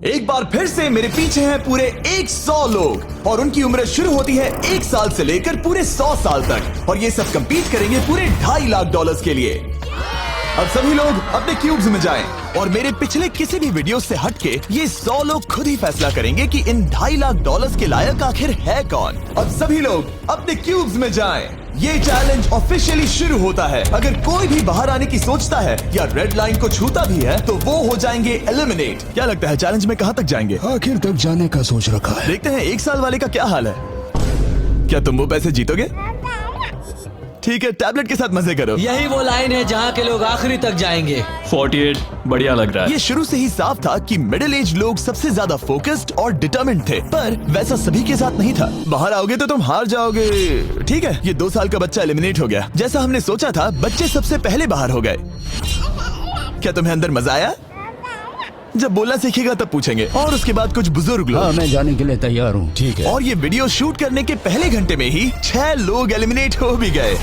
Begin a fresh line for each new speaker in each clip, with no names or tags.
एक बार फिर से मेरे पीछे हैं पूरे 100 लोग और उनकी उम्र शुरू होती है 1 साल से लेकर पूरे 100 साल तक और ये सब कंपीट करेंगे पूरे $2.5 लाख के लिए। अब सभी लोग अपने क्यूब्स में जाएं और मेरे पिछले किसी भी वीडियो से हटके ये 100 लोग खुद ही फैसला करेंगे कि इन $2.5 लाख के लायक आखिर है कौन। अब सभी लोग अपने क्यूब्स में जाएं। ये चैलेंज ऑफिशियली शुरू होता है। अगर कोई भी बाहर आने की सोचता है या रेड लाइन को छूता भी है तो वो हो जाएंगे एलिमिनेट। क्या लगता है चैलेंज में कहाँ तक जाएंगे?
आखिर तक जाने का सोच रखा है।
देखते हैं 1 साल वाले का क्या हाल है। क्या तुम वो पैसे जीतोगे? ठीक है, टैबलेट के साथ मजे करो।
यही वो लाइन है जहाँ के लोग आखिरी तक जाएंगे।
48 बढ़िया लग रहा है।
ये शुरू से ही साफ था कि मिडिल एज लोग सबसे ज्यादा फोकस्ड और डिटरमिन्ड थे, पर वैसा सभी के साथ नहीं था। बाहर आओगे तो तुम हार जाओगे। ठीक है, ये 2 साल का बच्चा एलिमिनेट हो गया। जैसा हमने सोचा था, बच्चे सबसे पहले बाहर हो गए। क्या तुम्हें अंदर मजा आया? जब बोलना सीखेगा तब पूछेंगे। और उसके बाद कुछ बुजुर्ग लोग।
हाँ, मैं जाने के लिए तैयार हूँ। ठीक है।
और ये वीडियो शूट करने के पहले घंटे में ही 6 लोग एलिमिनेट हो भी गए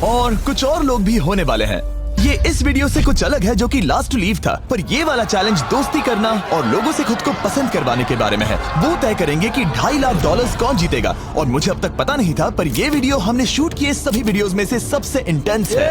और कुछ और लोग भी होने वाले हैं। ये इस वीडियो से कुछ अलग है जो कि लास्ट टू लीव था, पर ये वाला चैलेंज दोस्ती करना और लोगों से खुद को पसंद करवाने के बारे में है। वो तय करेंगे कि $2.5 लाख कौन जीतेगा और मुझे अब तक पता नहीं था, पर ये वीडियो हमने शूट किए सभी वीडियोस में से सबसे इंटेंस है।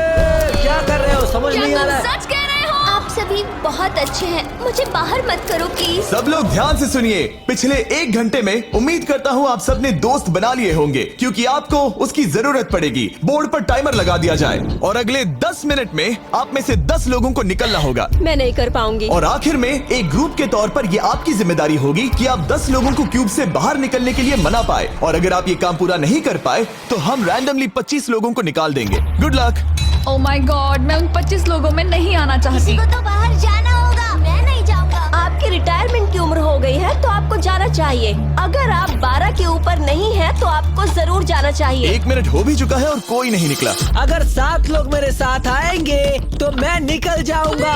क्या कर रहे हो? समझ नहीं आ रहा है।
सच कह रहे हो? आप सभी बहुत अच्छे हैं, मुझे बाहर मत करो प्लीज।
सब लोग ध्यान से सुनिए। पिछले 1 घंटे में उम्मीद करता हूँ आप सबने दोस्त बना लिए होंगे, क्योंकि आपको उसकी जरूरत पड़ेगी। बोर्ड पर टाइमर लगा दिया जाए और अगले 10 मिनट में आप में से 10 लोगों को निकलना होगा।
मैं नहीं कर पाऊंगी।
और आखिर में एक ग्रुप के तौर पर ये आपकी जिम्मेदारी होगी कि आप 10 लोगों को क्यूब से बाहर निकलने के लिए मना पाए। और अगर आप ये काम पूरा नहीं कर पाए तो हम रैंडमली 25 लोगों को निकाल देंगे। Good luck.
Oh my God, मैं उन 25 लोगों में नहीं आना चाहती।
किसी को तो बाहर जाना होगा। मैं नहीं जाऊंगा। आपकी रिटायरमेंट की उम्र हो गई है तो आपको जाना चाहिए। अगर आप 12 के ऊपर नहीं है तो आपको जरूर जाना चाहिए।
1 मिनट हो भी चुका है और कोई नहीं निकला।
अगर 7 लोग मेरे साथ आएंगे तो मैं निकल जाऊंगा।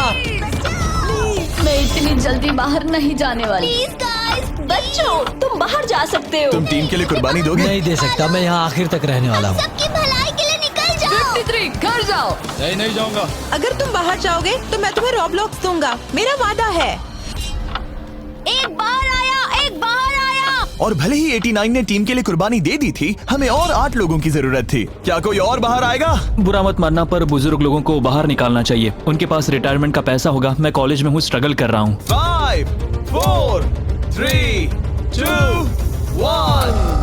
मैं इतनी जल्दी बाहर नहीं जाने वाली।
प्लीज गाइस, बच्चों तुम बाहर जा सकते हो।
तुम टीम के लिए कुर्बानी दोगे?
नहीं दे सकता, मैं यहाँ आखिर तक रहने वाला हूँ।
सबकी भलाई के लिए निकल जाओ।
53 घर जाओ।
नहीं जाऊंगा।
अगर तुम बाहर जाओगे तो मैं तुम्हें रॉबलॉक्स दूंगा, मेरा वादा है।
एक बाहर आया, एक बाहर आया।
और भले ही 89 ने टीम के लिए कुर्बानी दे दी थी, हमें और 8 लोगों की जरूरत थी। क्या कोई और बाहर आएगा?
बुरा मत मानना, पर बुजुर्ग लोगों को बाहर निकालना चाहिए। उनके पास रिटायरमेंट का पैसा होगा। मैं कॉलेज में हूँ, स्ट्रगल कर रहा हूँ।
5, 4, 3, 2, 1।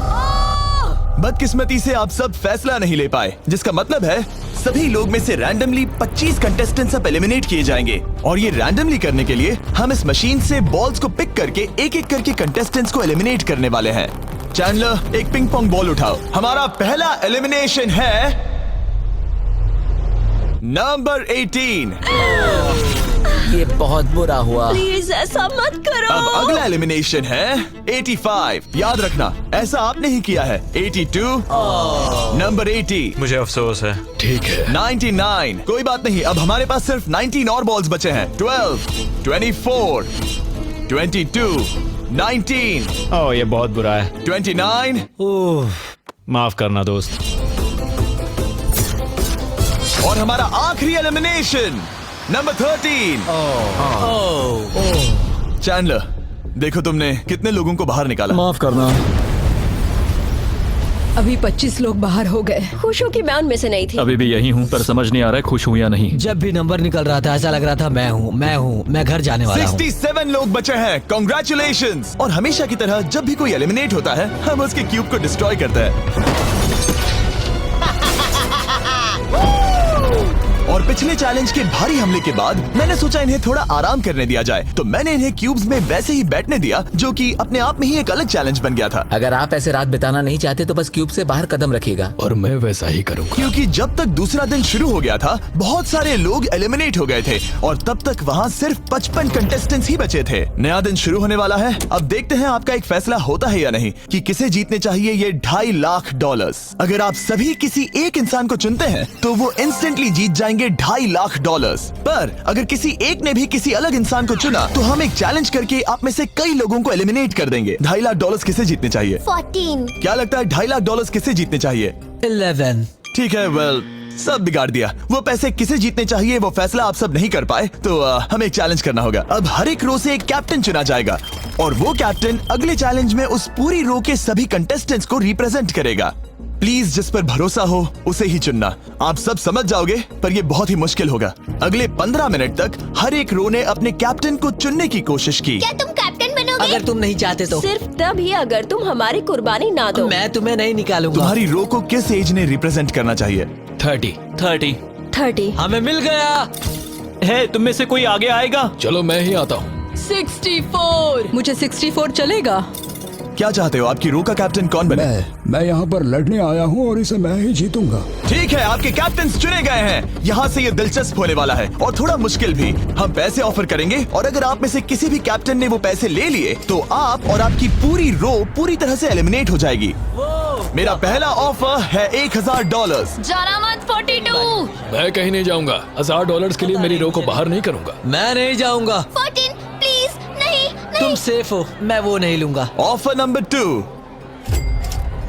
बदकिस्मती से आप सब फैसला नहीं ले पाए, जिसका मतलब है सभी लोग में से रैंडमली 25 कंटेस्टेंट्स अब एलिमिनेट किए जाएंगे। और ये रैंडमली करने के लिए हम इस मशीन से बॉल्स को पिक करके एक-एक करके कंटेस्टेंट्स को एलिमिनेट करने वाले हैं। चैंडलर, एक पिंग पोंग बॉल उठाओ। हमारा पहला एलिमिनेशन है नंबर 18।
ये बहुत बुरा हुआ।
प्लीज ऐसा मत करो।
अब अगला एलिमिनेशन है 85। याद रखना, ऐसा आपने ही किया है। 82, नंबर 80,
मुझे अफसोस है।
ठीक है।
99, कोई बात नहीं, अब हमारे पास सिर्फ 19 और बॉल्स बचे हैं। 12, 24, 22, 19,
ओह, ये बहुत बुरा है।
29,
ओह,
माफ करना दोस्त।
और हमारा आखिरी एलिमिनेशन नंबर 13। चैंडलर, देखो तुमने कितने लोगों को बाहर निकाला।
माफ करना।
अभी 25 लोग बाहर हो गए।
खुश हूँ कि मैं उनमें से नहीं थी।
अभी भी यही हूँ, पर समझ नहीं आ रहा है खुश हूँ या नहीं।
जब भी नंबर निकल रहा था ऐसा लग रहा था मैं घर जाने वाला हूँ।
67 लोग बचे हैं। कांग्रेचुलेशंस। और हमेशा की तरह जब भी कोई एलिमिनेट होता है, हम उसके क्यूब को डिस्ट्रॉय करते हैं। और पिछले चैलेंज के भारी हमले के बाद मैंने सोचा इन्हें थोड़ा आराम करने दिया जाए, तो मैंने इन्हें क्यूब्स में वैसे ही बैठने दिया, जो कि अपने आप में ही एक अलग चैलेंज बन गया था।
अगर आप ऐसे रात बिताना नहीं चाहते तो बस क्यूब से बाहर कदम रखिएगा।
और मैं वैसा ही करूँगा।
क्योंकि जब तक दूसरा दिन शुरू हो गया था, बहुत सारे लोग एलिमिनेट हो गए थे और तब तक वहाँ सिर्फ 55 कंटेस्टेंट्स ही बचे थे। नया दिन शुरू होने वाला है। अब देखते हैं आपका एक फैसला होता है या नहीं कि किसे जीतने चाहिए ये $2.5 लाख। अगर आप सभी किसी एक इंसान को चुनते हैं तो वो इंस्टेंटली जीत जाएंगे $2.5 लाख। पर अगर किसी एक ने भी किसी अलग इंसान को चुना तो हम एक चैलेंज करके आप में से कई लोगों को एलिमिनेट कर देंगे। $2.5 लाख किसे जीतने चाहिए?
14।
क्या लगता है $2.5 लाख किसे जीतने चाहिए?
11।
ठीक है, वेल सब बिगाड़ दिया। वो पैसे किसे जीतने चाहिए वो फैसला आप सब नहीं कर पाए, तो हमें एक चैलेंज करना होगा। अब हर एक रो से एक कैप्टन चुना जाएगा और वो कैप्टन अगले चैलेंज में उस पूरी रो के सभी कंटेस्टेंट्स को रिप्रेजेंट करेगा। प्लीज जिस पर भरोसा हो उसे ही चुनना। आप सब समझ जाओगे, पर ये बहुत ही मुश्किल होगा। अगले 15 मिनट तक हर एक रो ने अपने कैप्टन को चुनने की कोशिश की।
क्या तुम कैप्टन बनोगे?
अगर तुम नहीं चाहते तो
सिर्फ तभी अगर तुम हमारी कुर्बानी ना दो।
मैं तुम्हें नहीं निकालूंगा।
तुम्हारी रो को किस एज ने रिप्रेजेंट करना चाहिए?
30।
हमें मिल गया।
है तुम में से कोई आगे आएगा?
चलो मैं ही आता हूँ।
64।
मुझे 64 चलेगा।
क्या चाहते हो, आपकी रो का कैप्टन कौन बने?
मैं यहाँ पर लड़ने आया हूँ और इसे मैं ही जीतूंगा।
ठीक है, आपके कैप्टन चुने गए हैं। यहाँ से ये दिलचस्प होने वाला है और थोड़ा मुश्किल भी। हम पैसे ऑफर करेंगे और अगर आप में से किसी भी कैप्टन ने वो पैसे ले लिए तो आप और आपकी पूरी रो पूरी तरह से एलिमिनेट हो जाएगी। मेरा पहला ऑफर है $1000।
जाना मत 42।
मैं कहीं नहीं जाऊंगा। $1000 के लिए मेरी रो को बाहर नहीं करूंगा।
मैं नहीं जाऊंगा।
14 प्लीज नहीं।
तुम सेफ हो, मैं वो नहीं लूंगा।
Offer number 2,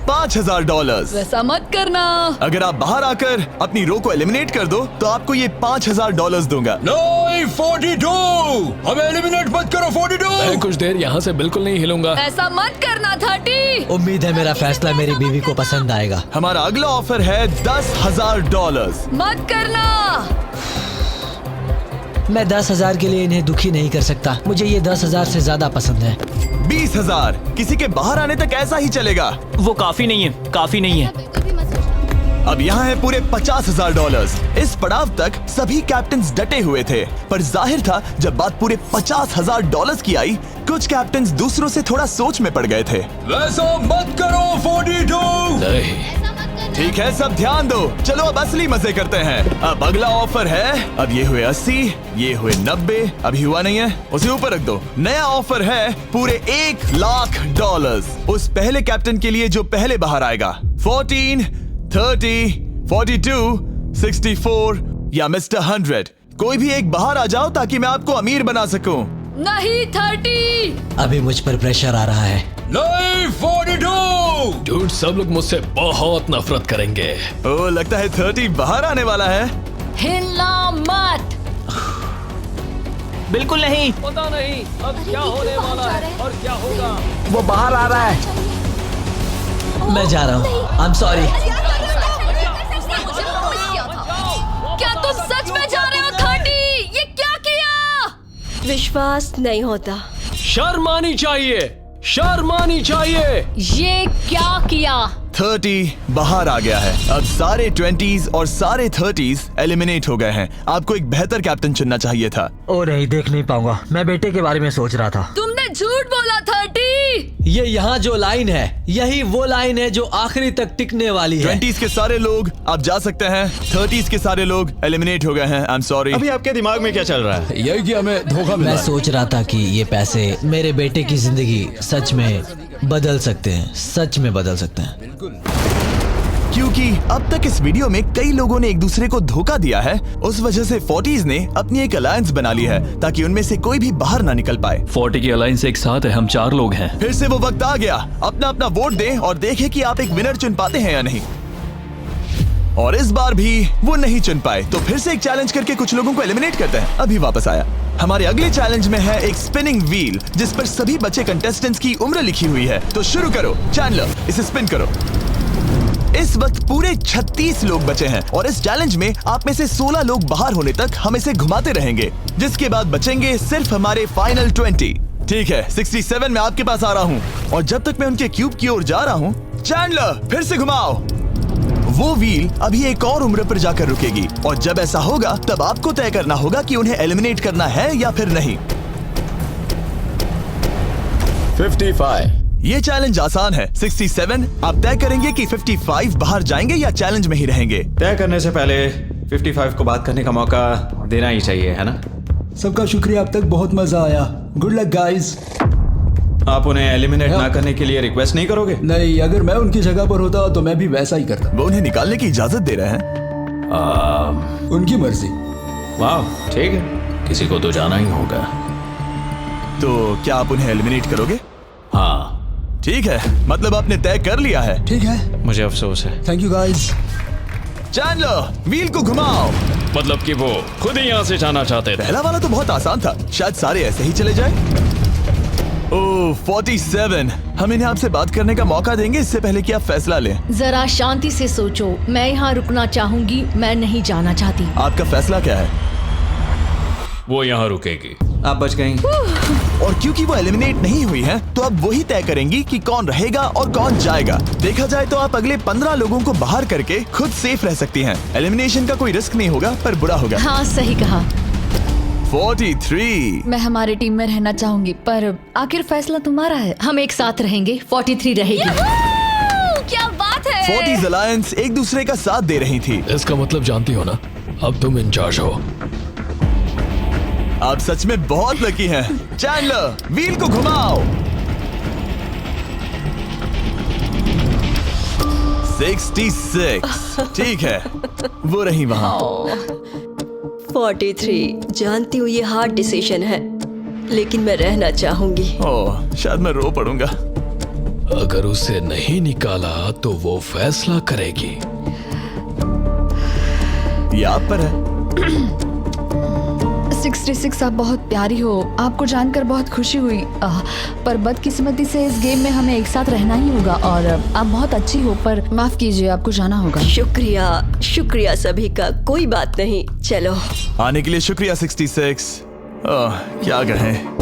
$5000।
वैसा मत करना।
अगर आप बाहर आकर अपनी रो को एलिमिनेट कर दो तो आपको ये $5000 दूंगा।
नहीं, 42। हमें एलिमिनेट मत करो। 42। मैं कुछ देर यहाँ से बिल्कुल नहीं हिलूंगा।
ऐसा मत करना 30।
उम्मीद है मेरा फैसला मेरी बीवी को पसंद आएगा।
हमारा अगला ऑफर है $10,000।
मत करना।
मैं 10,000 के लिए इन्हें दुखी नहीं कर सकता। मुझे ये 10,000 से ज्यादा पसंद है।
20,000। किसी के बाहर आने तक ऐसा ही चलेगा।
वो काफी नहीं है, काफी नहीं है।
अब यहाँ है पूरे $50,000। इस पड़ाव तक सभी कैप्टन्स डटे हुए थे, पर जाहिर था जब बात पूरे $50,000 की आई, कुछ कैप्टन्स दूसरों से थोड़ा सोच में पड़ गए थे।
वैसा मत करो 42। नहीं।
ठीक है, सब ध्यान दो। चलो अब असली मजे करते हैं। अब अगला ऑफर है, अब ये हुए 80, ये हुए 90, अभी हुआ नहीं है, उसे ऊपर रख दो। नया ऑफर है पूरे $1,00,000 उस पहले कैप्टन के लिए जो पहले बाहर आएगा। 14, 30, 42, 64 या मिस्टर 100। कोई भी एक बाहर आ जाओ ताकि मैं आपको अमीर बना सकूं।
नहीं 30।
अभी मुझ पर प्रेशर आ रहा है।
नहीं 42। डूड, सब लोग मुझसे बहुत नफरत करेंगे।
ओ, लगता है 30 बाहर आने वाला है।
हिलना मत।
बिल्कुल नहीं।
पता नहीं अब क्या होने वाला है और क्या होगा।
वो बाहर आ रहा है। मैं जा रहा हूँ। I am sorry.
क्या तुम सच में जा रहे हो 30? ये क्या किया?
विश्वास नहीं होता।
शर्म आनी चाहिए, शर्म आनी चाहिए।
ये क्या किया?
30 बाहर आ गया है। अब सारे 20s और सारे 30s एलिमिनेट हो गए हैं। आपको एक बेहतर कैप्टन चुनना चाहिए था।
ओ नहीं, देख नहीं पाऊंगा। मैं बेटे के बारे में सोच रहा था।
तुमने झूठ बोला 30।
ये यहाँ जो लाइन है, यही वो लाइन है जो आखिरी तक टिकने वाली है।
20s के सारे लोग आप जा सकते हैं, 30s के सारे लोग एलिमिनेट हो गए हैं। I am sorry.
अभी आपके दिमाग में क्या चल रहा है?
यही कि हमें धोखा मिला।
मैं सोच रहा था कि ये पैसे मेरे बेटे की जिंदगी सच में बदल सकते हैं, सच में बदल सकते हैं।
क्योंकि अब तक इस वीडियो में कई लोगों ने एक दूसरे को धोखा दिया है, उस वजह से 40s ने अपनी एक अलायंस बना ली है ताकि उनमें से कोई भी बाहर ना निकल पाए।
40 की अलायंस एक साथ है, हम 4 लोग हैं।
फिर से वो वक्त आ गया, अपना अपना वोट दें और देखें कि आप एक विनर चुन पाते हैं या नहीं। और इस बार भी वो नहीं चुन पाए, तो फिर से एक चैलेंज करके कुछ लोगों को एलिमिनेट करते हैं। अभी वापस आया। हमारे अगले चैलेंज में है एक स्पिनिंग व्हील जिस पर सभी बचे कंटेस्टेंट्स की उम्र लिखी हुई है। तो शुरू करो चैंडलर, इसे स्पिन करो। इस वक्त पूरे 36 लोग बचे हैं और इस चैलेंज में आप में से 16 लोग बाहर होने तक हम इसे घुमाते रहेंगे, जिसके बाद बचेंगे सिर्फ हमारे फाइनल 20। ठीक है, 67 में आपके पास आ रहा हूँ और जब तक मैं उनके क्यूब की ओर जा रहा हूँ, चैंडलर फिर से घुमाओ। वो व्हील अभी एक और उम्र पर जाकर रुकेगी और जब ऐसा होगा तब आपको तय करना होगा कि उन्हें एलिमिनेट करना है या फिर नहीं।
55।
ये चैलेंज आसान है। 67 आप तय करेंगे कि 55 बाहर जाएंगे या चैलेंज में ही रहेंगे।
तय करने से पहले 55 को बात करने का मौका देना ही चाहिए, है ना?
सबका शुक्रिया, अब तक बहुत मजा आया। Good luck guys.
आप उन्हें एलिमिनेट ना करने के लिए रिक्वेस्ट नहीं करोगे?
नहीं, अगर मैं उनकी जगह पर होता तो मैं भी वैसा ही करता।
वो उन्हें निकालने की इजाजत दे रहे हैं।
उनकी मर्जी।
वाह, ठीक है।
किसी को तो जाना ही होगा।
तो क्या आप उन्हें एलिमिनेट करोगे?
हाँ
ठीक है, मतलब आपने तय कर लिया है।
ठीक है,
मुझे अफसोस है।
Thank you guys.
Chandler wheel को घुमाओ।
मतलब कि वो खुद ही यहाँ से जाना चाहते थे।
पहला वाला तो बहुत आसान था, शायद सारे ऐसे ही चले जाए। ओह 47, हम इन्हें आपसे बात करने का मौका देंगे इससे पहले कि आप फैसला लें।
जरा शांति से सोचो, मैं यहाँ रुकना चाहूंगी, मैं नहीं जाना चाहती।
आपका फैसला क्या है?
वो यहाँ रुकेगी।
आप बच गई।
और क्योंकि वो एलिमिनेट नहीं हुई है तो अब वही तय करेंगी कि कौन रहेगा और कौन जाएगा। देखा जाए तो आप अगले 15 लोगों को बाहर करके खुद सेफ रह सकती हैं। एलिमिनेशन का कोई रिस्क नहीं होगा पर बुरा होगा।
हाँ सही कहा।
43।
मैं हमारे टीम में रहना चाहूंगी, पर आखिर फैसला तुम्हारा है। हम एक साथ रहेंगे। 43 रहेगी। क्या बात है।
40s अलायंस एक दूसरे का साथ दे रही थी।
इसका मतलब जानती हो ना, अब तुम इंचार्ज हो।
आप सच में बहुत लकी हैं। चैंडलर व्हील को घुमाओ। 66। ठीक है, वो रही वहाँ।
43। जानती हूँ ये हार्ड डिसीजन है, लेकिन मैं रहना चाहूंगी।
ओह शायद मैं रो पड़ूंगा।
अगर उसे नहीं निकाला तो वो फैसला करेगी।
ये आप पर है।
66 आप बहुत प्यारी हो, आपको जानकर बहुत खुशी हुई। पर बदकिस्मती से इस गेम में हमें एक साथ रहना ही होगा। और आप बहुत अच्छी हो, पर माफ कीजिए, आपको जाना होगा।
शुक्रिया, शुक्रिया सभी का। कोई बात नहीं, चलो।
आने के लिए शुक्रिया 66। क्या कहें।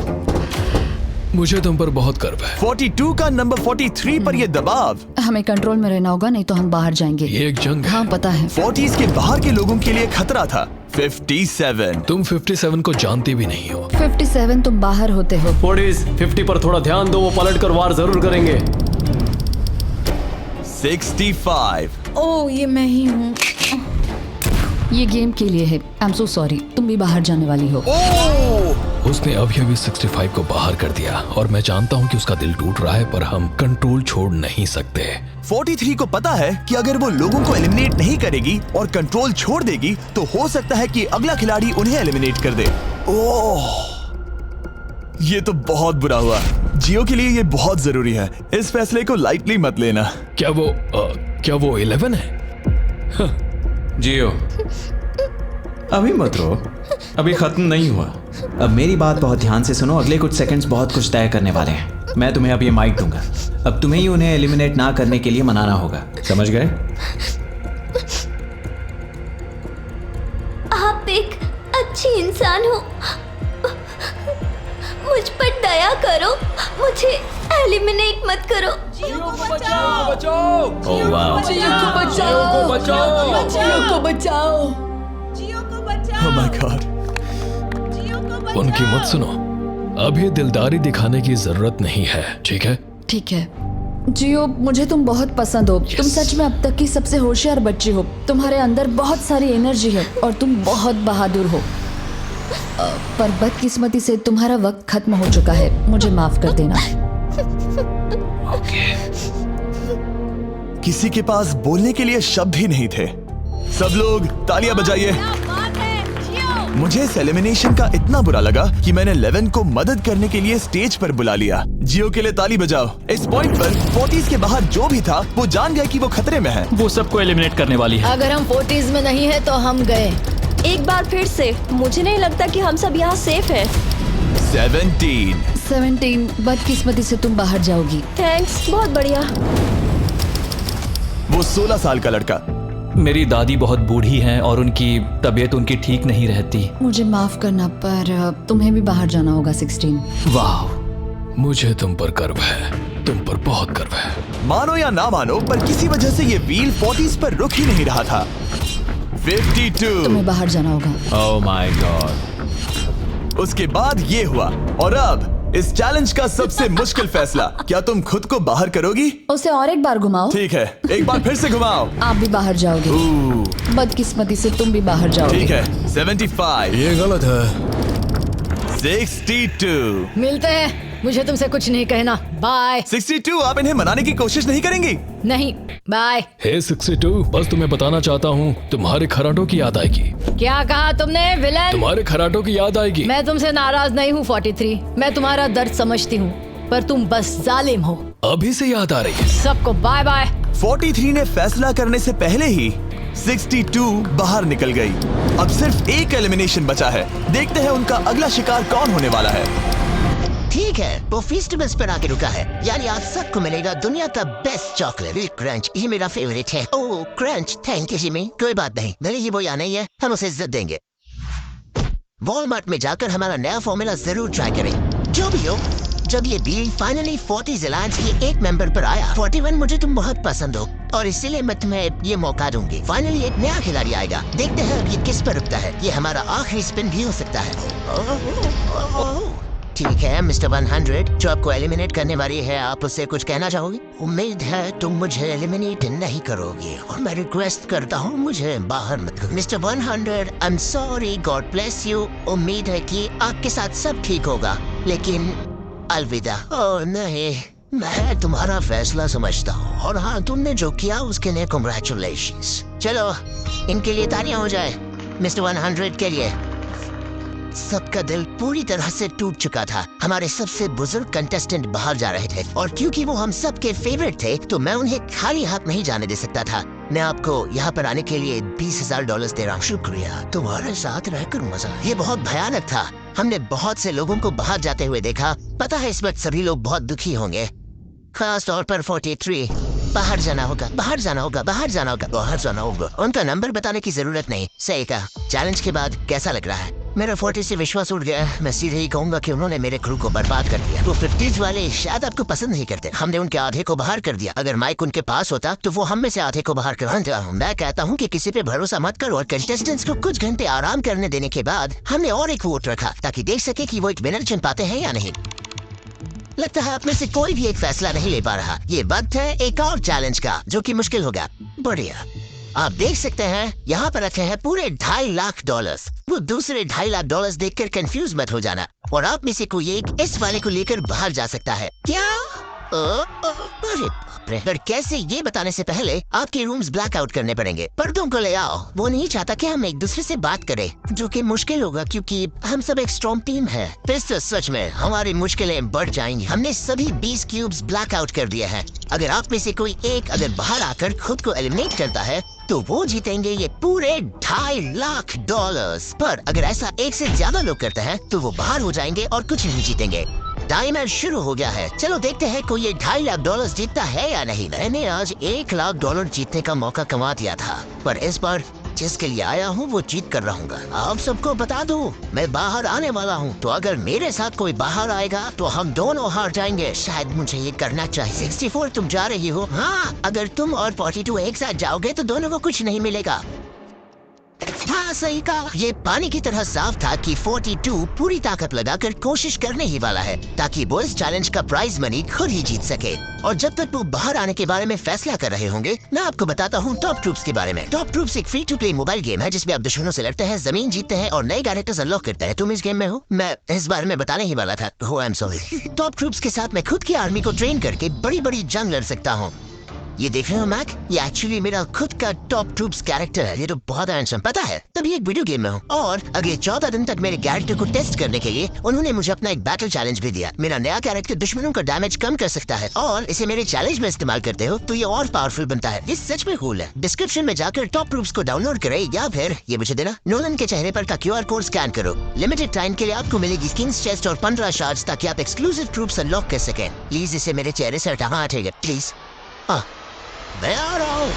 मुझे तुम पर बहुत गर्व है।
42 का नंबर 43 पर ये दबाव।
हमें कंट्रोल में रहना होगा, नहीं तो हम बाहर जाएंगे।
ये एक जंग है।
हाँ पता है।
40s के बाहर के लोगों के लिए खतरा था। 57।
तुम 57 को जानती भी नहीं हो।
57 तुम बाहर होते हो।
40s 50 पर थोड़ा ध्यान दो, वो पलट कर वार जरूर करेंगे।
65।
ओह ये मैं ही हूँ। ये गेम के लिए है। आई एम सो सॉरी, तुम भी बाहर जाने वाली हो।
उसने अभी अभी 65 को बाहर कर दिया और मैं जानता हूँ कि उसका दिल टूट रहा है, पर हम कंट्रोल छोड़ नहीं सकते।
43 को पता है कि अगर वो लोगों को एलिमिनेट नहीं करेगी और कंट्रोल छोड़ देगी तो हो सकता है कि अगला खिलाड़ी उन्हें एलिमिनेट कर दे। ओह ये तो बहुत बुरा हुआ। जियो के लिए ये बहुत जरूरी है। इस फैसले को लाइटली मत लेना।
क्या वो 11 है?
जियो अभी मत रो, अभी खत्म नहीं हुआ। अब मेरी बात बहुत ध्यान से सुनो, अगले कुछ सेकंड्स बहुत कुछ तय करने वाले हैं। मैं तुम्हें अब ये माइक दूंगा। अब तुम्हें ही उन्हें एलिमिनेट ना करने के लिए मनाना होगा, समझ गए?
आप एक अच्छी इंसान हो, मुझ पर दया करो, मुझे एलिमिनेट मत करो।
जियो को बचाओ।
ओह वाह।
जियो को बचाओ। जियो को बचाओ।
Oh my God।
उनकी मत सुनो, अभी दिलदारी दिखाने की जरूरत नहीं है, ठीक है?
ठीक है। जियो मुझे तुम बहुत पसंद हो। तुम सच में अब तक की सबसे होशियार बच्ची हो। तुम्हारे अंदर बहुत सारी एनर्जी है और तुम बहुत बहादुर हो। पर बदकिस्मती से तुम्हारा वक्त खत्म हो चुका है। मुझे माफ कर देना।
किसी के पास बोलने के लिए शब्द ही नहीं थे। सब लोग तालियां बजाइए। मुझे इस एलिमिनेशन का इतना बुरा लगा कि मैंने 11 को मदद करने के लिए स्टेज पर बुला लिया। जियो के लिए ताली बजाओ। इस पॉइंट पर 40s के बाहर जो भी था वो जान गए कि वो खतरे में है।
वो सबको एलिमिनेट करने वाली है।
अगर हम 40s में नहीं है तो हम गए।
एक बार फिर से, मुझे नहीं लगता कि हम सब यहाँ सेफ हैं।
17 बदकिस्मती से तुम बाहर जाओगी।
थैंक्स, बहुत बढ़िया।
वो 16 साल का लड़का।
मेरी दादी बहुत बूढ़ी हैं और उनकी तबीयत उनकी ठीक नहीं रहती।
मुझे माफ करना, पर तुम्हें भी बाहर जाना होगा। 16।
वाह,
मुझे तुम पर गर्व है, तुम पर बहुत गर्व है।
मानो या ना मानो, पर किसी वजह से ये व्हील 40s पर रुक ही नहीं रहा था। 52।
तुम्हें बाहर जाना होगा।
ओह माय गॉड।
उसके बाद ये हुआ और अब इस चैलेंज का सबसे मुश्किल फैसला। क्या तुम खुद को बाहर करोगी?
उसे और एक बार घुमाओ।
ठीक है, एक बार फिर से घुमाओ।
आप भी बाहर जाओगे। बदकिस्मती से तुम भी बाहर जाओगे।
ठीक है। 75।
ये गलत है।
62।
मिलते हैं, मुझे तुमसे कुछ नहीं कहना। बाय।
62। आप इन्हें मनाने की कोशिश नहीं करेंगी?
नहीं, बाय।
हे 62, बस तुम्हें बताना चाहता हूँ, तुम्हारे खराटों की याद आएगी।
क्या कहा तुमने विलन?
तुम्हारे खराटों की याद आएगी।
मैं तुमसे नाराज नहीं हूँ 43। मैं तुम्हारा दर्द समझती हूँ, पर तुम बस जालिम हो।
अभी से याद आ रही है।
सबको बाय बाय।
43 ने फैसला करने से पहले ही 62 बाहर निकल गई। अब सिर्फ एक एलिमिनेशन बचा है। देखते हैं उनका अगला शिकार कौन होने वाला है।
ठीक है, वो फेस्टिवल्स पर आके रुका है, यानी आज सबको मिलेगा दुनिया का बेस्ट चॉकलेट क्रंच। ये मेरा फेवरेट है। ओह क्रंच, थैंक यू जिमी। कोई बात नहीं, भले ही वो यहाँ नहीं है, हम उसे इज्जत देंगे। वॉलमार्ट में जाकर हमारा नया फॉर्मूला जरूर ट्राई करें। जो भी हो, जब ये डील फाइनली 40 अलायंस के एक मेंबर पर आया, 41 मुझे तुम बहुत पसंद हो और इसीलिए मैं तुम्हें ये मौका दूंगी। फाइनली एक नया खिलाड़ी आएगा, देखते हैं अब ये किस पर रुकता है। ये हमारा आखिरी स्पिन भी हो सकता है। ठीक है मिस्टर 100, जो आपको एलिमिनेट करने वाली है, आप उससे कुछ कहना चाहोगे? उम्मीद है तुम मुझे एलिमिनेट नहीं करोगे और मैं रिक्वेस्ट करता हूँ मुझे बाहर मत करो। Mister 100, I am sorry, God bless you. उम्मीद है कि आपके साथ सब ठीक होगा, लेकिन अलविदा। ओह नहीं, मैं तुम्हारा फैसला समझता हूँ और हाँ, तुमने जो किया उसके लिए कांग्रेचुलेशंस। चलो इनके लिए तालियां हो जाए। मिस्टर 100 के लिए। सबका दिल पूरी तरह से टूट चुका था। हमारे सबसे बुजुर्ग कंटेस्टेंट बाहर जा रहे थे और क्योंकि वो हम सबके फेवरेट थे तो मैं उन्हें खाली हाथ नहीं जाने दे सकता था। मैं आपको यहाँ पर आने के लिए $20,000 दे रहा हूँ। शुक्रिया, तुम्हारे साथ रहकर मजा। ये बहुत भयानक था। हमने बहुत से लोगों को बाहर जाते हुए देखा। पता है इस वक्त सभी लोग बहुत दुखी होंगे, खास तौर पर 43। बाहर जाना होगा, बाहर जाना होगा, बाहर जाना होगा, बाहर जाना होगा। उनका नंबर बताने की जरूरत नहीं। सही कहा। चैलेंज के बाद कैसा लग रहा है? मेरा 40 से विश्वास उठ गया। मैं सीधे ही कहूंगा कि उन्होंने मेरे क्रू को बर्बाद कर दिया। वो 50s वाले शायद आपको पसंद नहीं करते। हमने उनके आधे को बाहर कर दिया। अगर माइक उनके पास होता तो वो हम में से आधे को बाहर कर। मैं कहता हूँ कि किसी पे भरोसा मत करो और कंटेस्टेंट्स को कुछ घंटे आराम करने देने के बाद हमने और एक वोट रखा ताकि देख सके कि वो एक विनर चुन पाते हैं या नहीं। लगता है आप में से कोई भी एक फैसला नहीं ले पा रहा। ये वक्त है एक और चैलेंज का, जो कि मुश्किल होगा। बढ़िया, आप देख सकते हैं यहाँ पर रखे हैं पूरे $2.5 लाख। वो दूसरे $2.5 लाख देखकर कंफ्यूज मत हो जाना और आप में से कोई एक इस वाले को लेकर बाहर जा सकता है। क्या? अरे बाप रे। पर कैसे, ये बताने से पहले आपके रूम्स ब्लैक आउट करने पड़ेंगे। पर्दों को ले आओ। वो नहीं चाहता कि हम एक दूसरे से बात करें, जो कि मुश्किल होगा क्योंकि हम सब एक स्ट्रॉन्ग टीम है। फिर सच में हमारी मुश्किलें बढ़ जाएंगी। हमने सभी 20 क्यूब्स ब्लैक आउट कर दिए हैं। अगर आप में से कोई एक अगर बाहर आकर खुद को एलिमिनेट करता है तो वो जीतेंगे ये पूरे $2.5 लाख। पर अगर ऐसा एक से ज्यादा लोग करते हैं तो वो बाहर हो जाएंगे और कुछ नहीं जीतेंगे। टाइमर शुरू हो गया है। चलो देखते हैं कोई ये $2.5 लाख जीतता है या नहीं। मैंने आज $1 लाख जीतने का मौका कमा दिया था, पर इस बार जिसके लिए आया हूँ वो जीत कर रहूंगा। आप सबको बता दूं, मैं बाहर आने वाला हूँ, तो अगर मेरे साथ कोई बाहर आएगा तो हम दोनों हार जाएंगे। शायद मुझे ये करना चाहिए। 64 तुम जा रही हो? हाँ, अगर तुम और 42 एक साथ जाओगे तो दोनों को कुछ नहीं मिलेगा। हाँ सही कहा। ये पानी की तरह साफ था कि 42 पूरी ताकत लगाकर कोशिश करने ही वाला है ताकि वो इस चैलेंज का प्राइज मनी खुद ही जीत सके। और जब तक वो बाहर आने के बारे में फैसला कर रहे होंगे, मैं आपको बताता हूँ टॉप ट्रूप्स के बारे में। टॉप ट्रूप्स एक free to play mobile game है जिसमें आप दुश्मनों से लड़ते हैं, जमीन जीतते हैं और नए कैरेक्टर्स अनलॉक करते हैं। तुम इस गेम में हो? मैं इस बारे में बताने ही वाला था। I am sorry. Top troops के साथ मैं खुद की आर्मी को ट्रेन करके बड़ी बड़ी जंग लड़ सकता हूँ। ये देख रहे हो मैक, ये एक्चुअली मेरा खुद का टॉप ट्रूप्स कैरेक्टर है। ये तो बहुत हैंडसम, पता है, तभी एक वीडियो गेम में हूँ। और अगले 14 दिन तक मेरे कैरेक्टर को टेस्ट करने के लिए उन्होंने मुझे अपना एक बैटल चैलेंज भी दिया। मेरा नया कैरेक्टर दुश्मनों का डैमेज कम कर सकता है और इसे मेरे चैलेंज में इस्तेमाल करते हो तो ये और पावरफुल बनता है। ये सच में कूल है। डिस्क्रिप्शन में जाकर टॉप ट्रूप्स को डाउनलोड करें या फिर ये मुझे देना, नोलन के चेहरे पर का QR कोड स्कैन करो। लिमिटेड टाइम के लिए आपको मिलेगी किंग्स चेस्ट और 15 शार्ड्स ताकि आप एक्सक्लूसिव ट्रूप्स अनलॉक कर सकें। प्लीज इसे मेरे चेहरे से हटाइएगा प्लीज। हाँ, मैं आ रहा हूँ।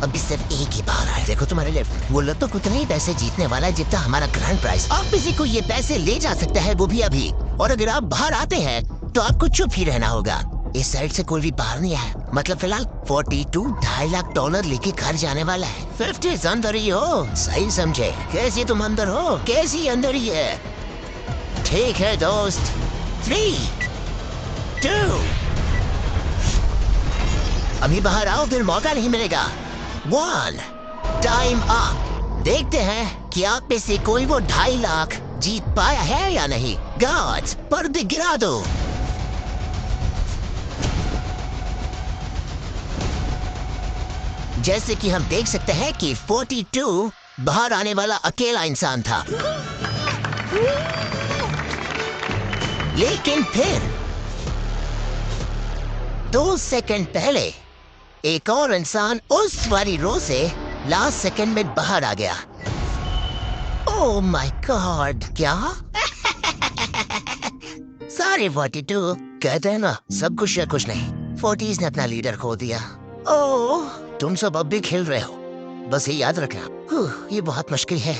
अभी सिर्फ एक ही बार आए। देखो तुम्हारे लेफ्ट, वो लोग तो उतना ही पैसे जीतने वाला है जितना हमारा ग्रैंड प्राइज। आप किसी को ये पैसे ले जा सकता है, वो भी अभी। और अगर आप बाहर आते हैं तो आपको चुप ही रहना होगा। इस साइड से कोई भी बाहर नहीं है। मतलब फिलहाल 42 $2.5 लाख लेके घर जाने वाला है। 50 अंदर ही हो, सही समझे? कैसी तुम अंदर हो? कैसी अंदर ही है? ठीक है दोस्त। 3, 2, अभी बाहर आओ, फिर मौका नहीं मिलेगा। 1, टाइम अप। देखते हैं कि आप में से कोई वो $2.5 लाख जीत पाया है या नहीं। गार्ड्स, पर्दे गिरा दो। जैसे कि हम देख सकते हैं कि 42 बाहर आने वाला अकेला इंसान था, लेकिन फिर 2 सेकंड पहले एक और इंसान उस वाली रो से लास्ट सेकंड में बाहर आ गया। ओह माय गॉड, क्या? सॉरी 42, कहते हैं ना सब कुछ या कुछ नहीं। 40s ने अपना लीडर खो दिया। ओह, तुम सब अब भी खेल रहे हो, बस ये याद रखना ये बहुत मुश्किल है।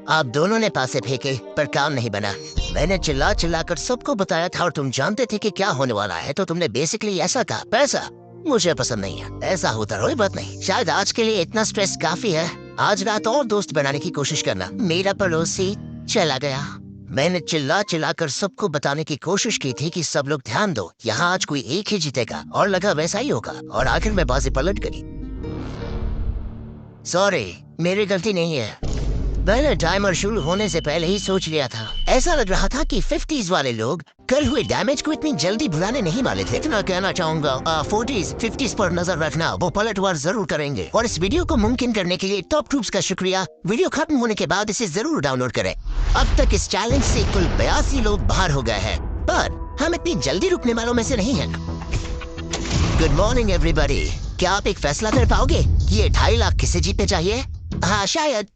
आप दोनों ने पासे फेंके पर काम नहीं बना। मैंने चिल्ला चिल्ला कर सबको बताया था और तुम जानते थे कि क्या होने वाला है, तो तुमने बेसिकली ऐसा कहा, पैसा मुझे पसंद नहीं है। ऐसा होता कोई बात नहीं, शायद आज के लिए इतना स्ट्रेस काफी है। आज रात और दोस्त बनाने की कोशिश करना। मेरा पड़ोसी चला गया। मैंने चिल्ला चिल्ला कर सबको बताने की कोशिश की थी कि सब लोग ध्यान दो, यहाँ आज कोई एक ही जीतेगा, और लगा वैसा ही होगा, और आखिर में बाजी पलट गई। सॉरी, मेरी गलती नहीं है। मैंने टाइमर शुरू होने से पहले ही सोच लिया था। ऐसा लग रहा था कि 50s वाले लोग कल हुए डैमेज को इतनी जल्दी भुलाने नहीं वाले थे। इतना कहना चाहूंगा, 40s 50s पर नजर रखना, वो पलटवार जरूर करेंगे। और इस वीडियो को मुमकिन करने के लिए टॉप ट्रूप्स का शुक्रिया। वीडियो खत्म होने के बाद इसे जरूर डाउनलोड करें। अब तक इस चैलेंज से कुल 82 लोग बाहर हो गए हैं, पर हम इतनी जल्दी रुकने वालों में से नहीं हैं। Good morning everybody. क्या आप एक फैसला कर पाओगे कि ये 2.5 लाख किसे जीतने चाहिए? हाँ शायद।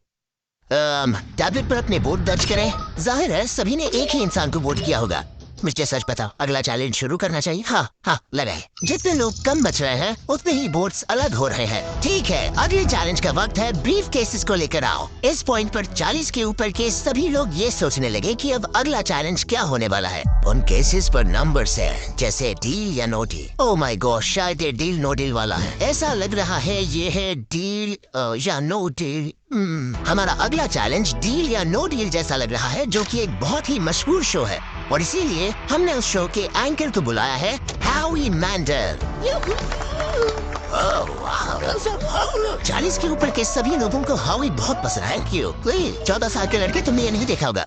टैबलेट पर अपने वोट दर्ज करें। जाहिर है सभी ने एक ही इंसान को वोट किया होगा। मुझे सच बताओ, अगला चैलेंज शुरू करना चाहिए? हाँ लगाए। जितने लोग कम बच रहे हैं उतने ही वोट्स अलग हो रहे हैं। ठीक है, अगले चैलेंज का वक्त है। ब्रीफ केसेस को लेकर आओ। इस पॉइंट पर 40 के ऊपर के सभी लोग ये सोचने लगे कि अब अगला चैलेंज क्या होने वाला है। उन केसेस पर नंबर्स है, जैसे डील या no deal. Oh my God, शायद ये डील नो डील वाला है। ऐसा लग रहा है ये है डील या नो डील। हमारा अगला चैलेंज डील या नो डील जैसा लग रहा है, जो कि एक बहुत ही मशहूर शो है, और इसीलिए हमने उस शो के एंकर को बुलाया है, हावी मैंडल। 40 के ऊपर के सभी लोगों को हावी बहुत पसंद है। क्यों? 14 साल के लड़के तुमने ये नहीं देखा होगा।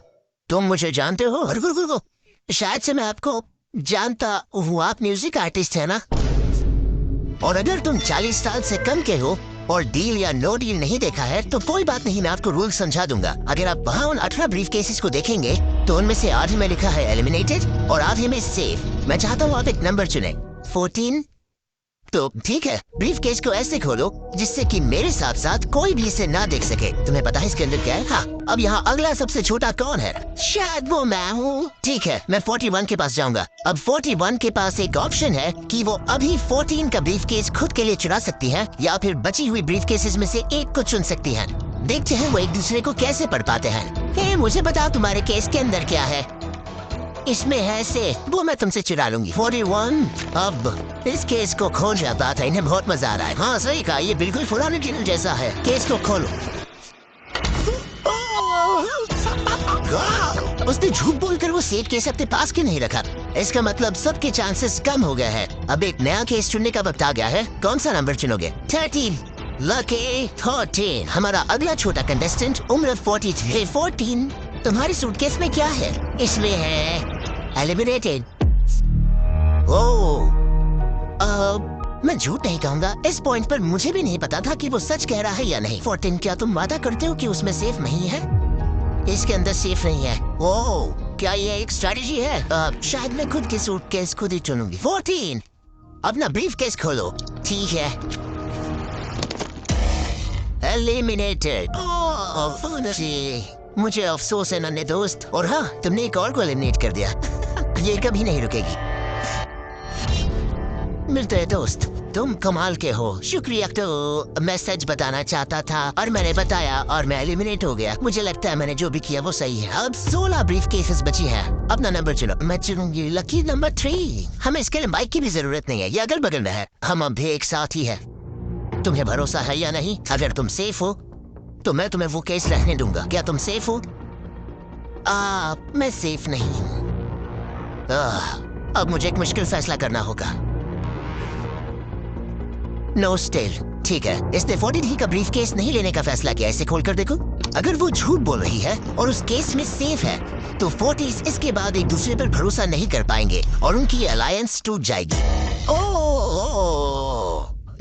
तुम मुझे जानते हो? रुको, शायद से मैं आपको जानता हूँ। आप म्यूजिक आर्टिस्ट है ना? और अगर तुम 40 साल से कम के हो और डील या नो डील नहीं देखा है तो कोई बात नहीं, मैं आपको रूल समझा दूंगा। अगर आप वहाँ उन 18 ब्रीफ केसेस को देखेंगे तो उनमें से आधे में लिखा है एलिमिनेटेड और आधे में सेफ। मैं चाहता हूँ आप एक नंबर चुने, 14। तो ठीक है, ब्रीफ केस को ऐसे खोलो जिससे कि मेरे साथ साथ कोई भी इसे ना देख सके। तुम्हें पता है इसके अंदर क्या है? हाँ, अब यहाँ अगला सबसे छोटा कौन है? शायद वो मैं हूँ। ठीक है, मैं 41 के पास जाऊंगा। अब 41 के पास एक ऑप्शन है कि वो अभी 14 का ब्रीफ केस खुद के लिए चुरा सकती है, या फिर बची हुई ब्रीफ केसेस में से एक को चुन सकती है। देखते हैं वो एक दूसरे को कैसे पढ़ पाते हैं। मुझे बताओ तुम्हारे केस के अंदर क्या है? इसमें है से, वो मैं तुमसे चुरा लूंगी। 41। अब इस केस को खोल जाता था, इन्हें बहुत मजा आ रहा है। हाँ सही कहा, ये बिल्कुल पुराने डील जैसा है। केस को खोलो। उसने झूठ बोलकर वो सेफ केस अपने पास क्यों नहीं रखा? इसका मतलब सबके चांसेस कम हो गए हैं। अब एक नया केस चुनने का वक्त आ गया है। कौन सा नंबर चुनोगे? 13। लकी 13। हमारा अगला छोटा कंटेस्टेंट उम्र 43। 14। तुम्हारी सूटकेस में क्या है? इसमें है एलिमिनेटेड। ओह, मैं झूठ नहीं कहूँगा, इस पॉइंट पर मुझे भी नहीं पता था कि वो सच कह रहा है या नहीं। 14, क्या तुम वादा करते हो कि उसमें सेफ नहीं है? इसके अंदर सेफ नहीं है। ओह, क्या ये एक स्ट्रैटेजी है? शायद मैं खुद की सूटकेस खुद ही चुनूंगी। 14। अपना ब्रीफ केस खोलो। ठीक है, एलिमिनेटेड। मुझे अफसोस है नन्हे दोस्त। और हाँ, तुमने एक और को एलिमिनेट कर दिया। ये कभी नहीं रुकेगी। मिलते हैं दोस्त, तुम कमाल के हो। शुक्रिया। तो मैं सच बताना चाहता था और मैंने बताया और मैं एलिमिनेट हो गया। मुझे लगता है मैंने जो भी किया वो सही है। अब 16 ब्रीफ केसेस बची हैं। अपना नंबर चुनो। मैं चुनूंगी लकी नंबर 3। हमें इसके लिए माइक की भी जरूरत नहीं है, ये अगल बगल में है। हम अब भी एक साथ ही है। तुम्हें भरोसा है या नहीं? अगर तुम सेफ हो तो मैं तुम्हें वो केस रहने दूंगा। क्या तुम सेफ हो? मैं सेफ नहीं हूँ। अब मुझे एक मुश्किल फैसला करना होगा। Know still. ठीक है, इसने 43 का ब्रीफ केस नहीं लेने का फैसला किया। इसे खोलकर देखो। अगर वो झूठ बोल रही है और उस केस में सेफ है तो 40s इसके बाद एक दूसरे पर भरोसा नहीं कर पाएंगे और उनकी अलायंस टूट जाएगी।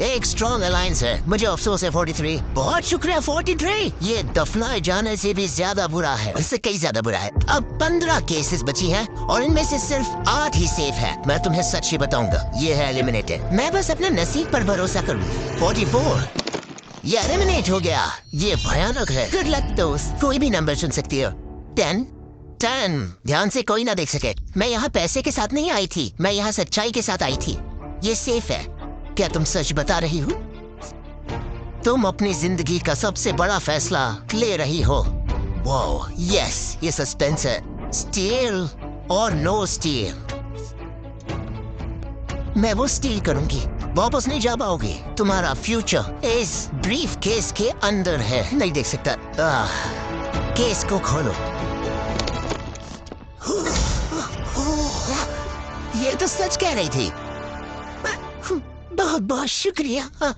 एक स्ट्रॉन्ग अलायंस है। मुझे अफसोस है 43। बहुत शुक्रिया 43। ये दफनाए जाने से भी ज्यादा बुरा है, इससे कई ज्यादा बुरा है। अब 15 केसेस बची हैं और इनमें से सिर्फ 8 ही सेफ है। मैं तुम्हें सच ही बताऊंगा, ये है एलिमिनेटेड। मैं बस अपने नसीब पर भरोसा करूँ। 44 ये एलिमिनेट हो गया। ये भयानक है। गुड लक दोस्त। कोई भी नंबर चुन सकती हो। 10 ध्यान से कोई ना देख सके। मैं यहाँ पैसे के साथ नहीं आई थी, मैं यहाँ सच्चाई के साथ आई थी। ये सेफ है। क्या तुम सच बता रही हो? तुम अपनी जिंदगी का सबसे बड़ा फैसला ले रही हो। वाओ, यस, ये सस्पेंस है। स्टील और नो स्टील। मैं वो स्टील करूंगी, वापस नहीं जा पाओगे। तुम्हारा फ्यूचर इस ब्रीफ केस के अंदर है। नहीं देख सकता। केस को खोलो। ये तो सच कह रही थी। बहुत बहुत शुक्रिया।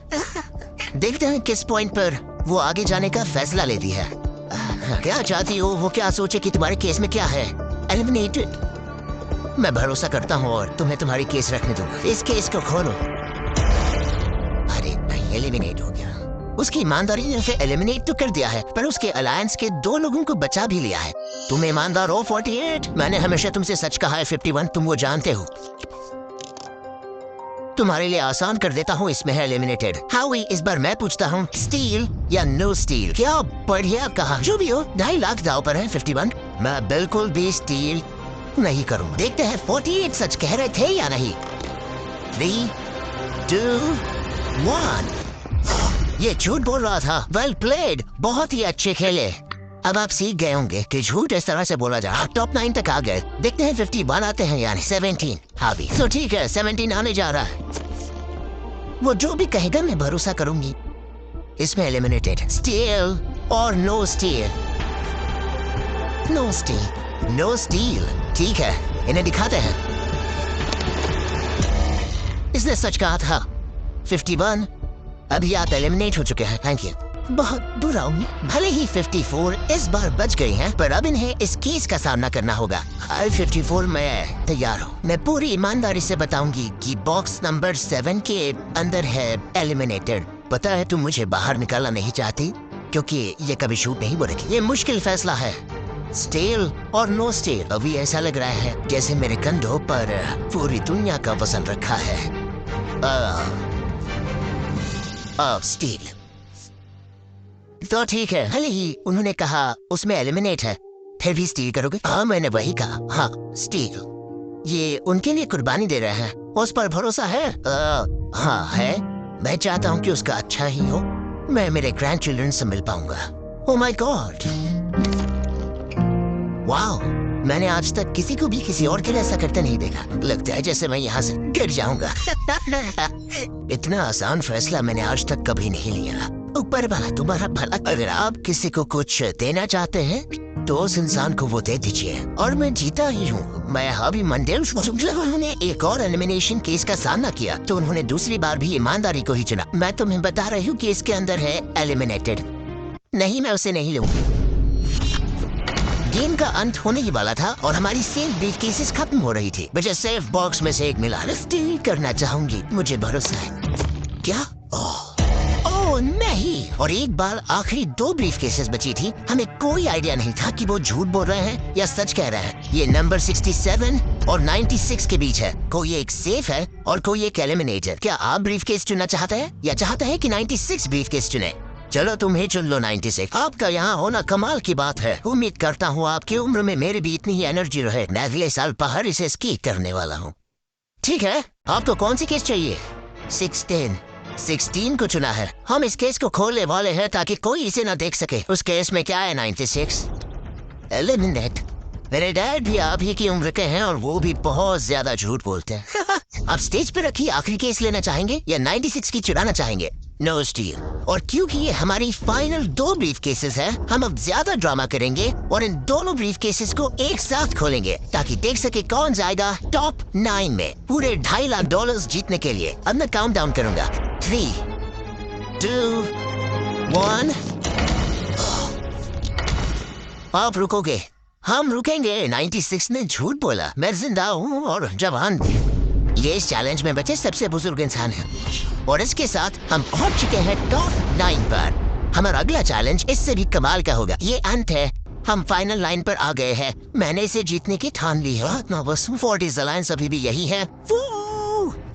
देखते हैं किस पॉइंट पर वो आगे जाने का फैसला लेती है। क्या चाहती हो? वो क्या सोचे कि तुम्हारे केस में क्या है? एलिमिनेटेड। मैं भरोसा करता हूँ और तुम्हें तुम्हारी केस रखने दूंगा। इस केस को खोलो। अरे नहीं, एलिमिनेट हो गया। उसकी ईमानदारी ने उसे एलिमिनेट तो कर दिया है, पर उसके अलायंस के 2 लोगों को बचा भी लिया है। तुम ईमानदार हो 48। मैंने हमेशा तुमसे सच कहा है 51। तुम वो जानते हो। तुम्हारे लिए आसान कर देता हूँ, इसमें है एलिमिनेटेड। हावी, इस बार मैं पूछता हूँ, स्टील या नो स्टील? क्या बढ़िया कहा। जो भी हो, 2.5 लाख दाव पर है 51। मैं बिल्कुल भी स्टील नहीं करूँ। देखते हैं 48 सच कह रहे थे या नहीं। 3, 2, 1। ये झूठ बोल रहा था। Well played. बहुत ही अच्छे खेले। अब आप सीख गए होंगे कि झूठ इस तरह से बोला जा। टॉप 9 तक आ गए। देखते हैं 51 आते हैं, यानी 17। हाँ भी तो ठीक है, 17 आने जा रहा है। वो जो भी कहेगा मैं भरोसा करूंगी। इसमें एलिमिनेटेड स्टील और no steal. No steal, no steal. ठीक है, इन्हें दिखाते हैं। इसने सच कहा था। 51 अभी आप एलिमिनेट हो चुके हैं। Thank you. बहुत बुरा हूँ। भले ही 54 इस बार बच गई हैं, पर अब इन्हें इस केस का सामना करना होगा। 54 मैं तैयार हूँ। मैं पूरी ईमानदारी से बताऊंगी कि बॉक्स नंबर 7 के अंदर है एलिमिनेटेड। पता है तुम मुझे बाहर निकालना नहीं चाहती, क्योंकि ये कभी शूट नहीं बोलेगी। ये मुश्किल फैसला है, स्टील और नो स्टील। अभी ऐसा लग रहा है जैसे मेरे कंधों पर पूरी दुनिया का वजन रखा है। स्टील तो ठीक है। भले ही उन्होंने कहा उसमें एलिमिनेट है, फिर भी स्टील करोगे? हाँ, मैंने वही कहा। हाँ, स्टील। ये उनके लिए कुर्बानी दे रहे हैं। उस पर भरोसा है? हाँ है। मैं चाहता हूँ कि उसका अच्छा ही हो। मैं मेरे ग्रैंड चिल्ड्रन से मिल पाऊंगा। ओह माय गॉड, वाओ, मैंने आज तक किसी को भी किसी और के लिए ऐसा करते नहीं देखा। लगता है जैसे मैं यहाँ से गिर जाऊंगा। इतना आसान फैसला मैंने आज तक कभी नहीं लिया। ऊपर वाला तुम्हारा भला। अगर आप किसी को कुछ देना चाहते हैं तो उस इंसान को वो दे दीजिए। और मैं जीता ही हूँ। मैं हावी मंडेल। उन्होंने एक और एलिमिनेशन केस का सामना किया तो उन्होंने दूसरी बार भी ईमानदारी को ही चुना। मैं तुम्हें बता रही हूँ कि इसके अंदर है एलिमिनेटेड। नहीं, मैं उसे नहीं लूंगी। गेम का अंत होने ही वाला था और हमारी सेफ ब्रीफ केसेस खत्म हो रही थी। मुझे सेफ बॉक्स में से एक मिला। स्टील करना चाहूंगी, मुझे भरोसा है। क्या? ओह नहीं। और एक बार आखिरी 2 ब्रीफ केसेस बची थी। हमें कोई आइडिया नहीं था कि वो झूठ बोल रहे हैं या सच कह रहे हैं। ये नंबर 67 और 96 के बीच है। कोई एक सेफ है और कोई एक एलिमिनेटेड। क्या आप ब्रीफ केस चुनना चाहते हैं या चाहते हैं कि 96 ब्रीफ केस चुने? चलो तुम ही चुन लो 96। आपका यहाँ होना कमाल की बात है। उम्मीद करता हूँ आपकी उम्र में मेरी भी इतनी ही एनर्जी रहे। मैं अगले साल बाहर इसे स्की करने वाला हूँ। ठीक है, आपको कौन सी केस चाहिए? 16 को चुना है। हम इस केस को खोलने वाले हैं ताकि कोई इसे ना देख सके। उस केस में क्या है? 96 एलिमिनेट। मेरे डैड भी आप ही की उम्र के हैं और वो भी बहुत ज्यादा झूठ बोलते हैं। आप स्टेज पे रखिए, आखिरी केस लेना चाहेंगे या 96 की चुराना चाहेंगे? No steal. और क्योंकि ये हमारी फाइनल 2 ब्रीफ केसेस हैं, हम अब ज्यादा ड्रामा करेंगे और इन दोनों ब्रीफ केसेस को एक साथ खोलेंगे ताकि देख सके कौन जाएगा टॉप 9 में पूरे $2.5 लाख जीतने के लिए। अब मैं काउंट डाउन करूंगा। 3, 2, 1। आप रुकोगे? हम रुकेंगे। 96 ने झूठ बोला। मैं जिंदा हूँ और जवान भी। ये इस चैलेंज में बचे सबसे बुजुर्ग इंसान है और इसके साथ हम पहुंच चुके हैं टॉप 9 पर। हमारा अगला चैलेंज इससे भी कमाल का होगा। ये अंत है, हम फाइनल लाइन पर आ गए हैं। मैंने इसे जीतने की ठान ली है। 40s अलायंस अभी भी यही है।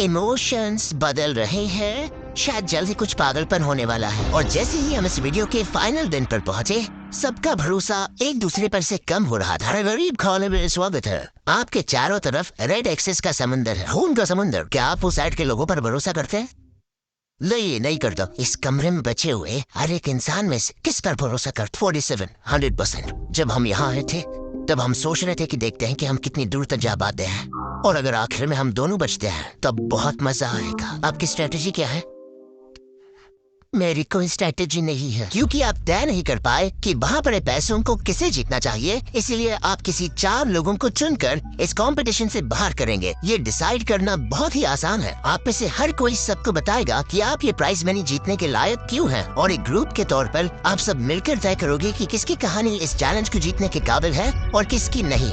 इमोशंस बदल रहे हैं, शायद जल्द ही कुछ पागलपन होने वाला है। और जैसे ही हम इस वीडियो के फाइनल दिन पर पहुंचे, सबका भरोसा एक दूसरे पर से कम हो रहा था। गरीब खाने में स्वागत है। आपके चारों तरफ रेड एक्सेस का समुंदर है, खून का समुंदर। क्या आप उस साइड के लोगों पर भरोसा करते हैं? नहीं करता। इस कमरे में बचे हुए हर एक इंसान में से किस पर भरोसा कर? 47 100%। जब हम यहाँ आए थे तब हम सोच रहे थे कि देखते हैं कि हम कितनी दूर तक जा पाते हैं, और अगर आखिर में हम दोनों बचते हैं तब बहुत मजा आएगा। आपकी स्ट्रेटेजी क्या है? मेरी कोई स्ट्रेटेजी नहीं है, क्योंकि आप तय नहीं कर पाए कि वहाँ पड़े पैसों को किसे जीतना चाहिए। इसीलिए आप किसी 4 लोगों को चुनकर इस कंपटीशन से बाहर करेंगे। ये डिसाइड करना बहुत ही आसान है। आप में से हर कोई सबको बताएगा कि आप ये प्राइज मनी जीतने के लायक क्यों हैं, और एक ग्रुप के तौर पर आप सब मिलकर तय करोगे कि किसकी कहानी इस चैलेंज को जीतने के काबिल है और किसकी नहीं।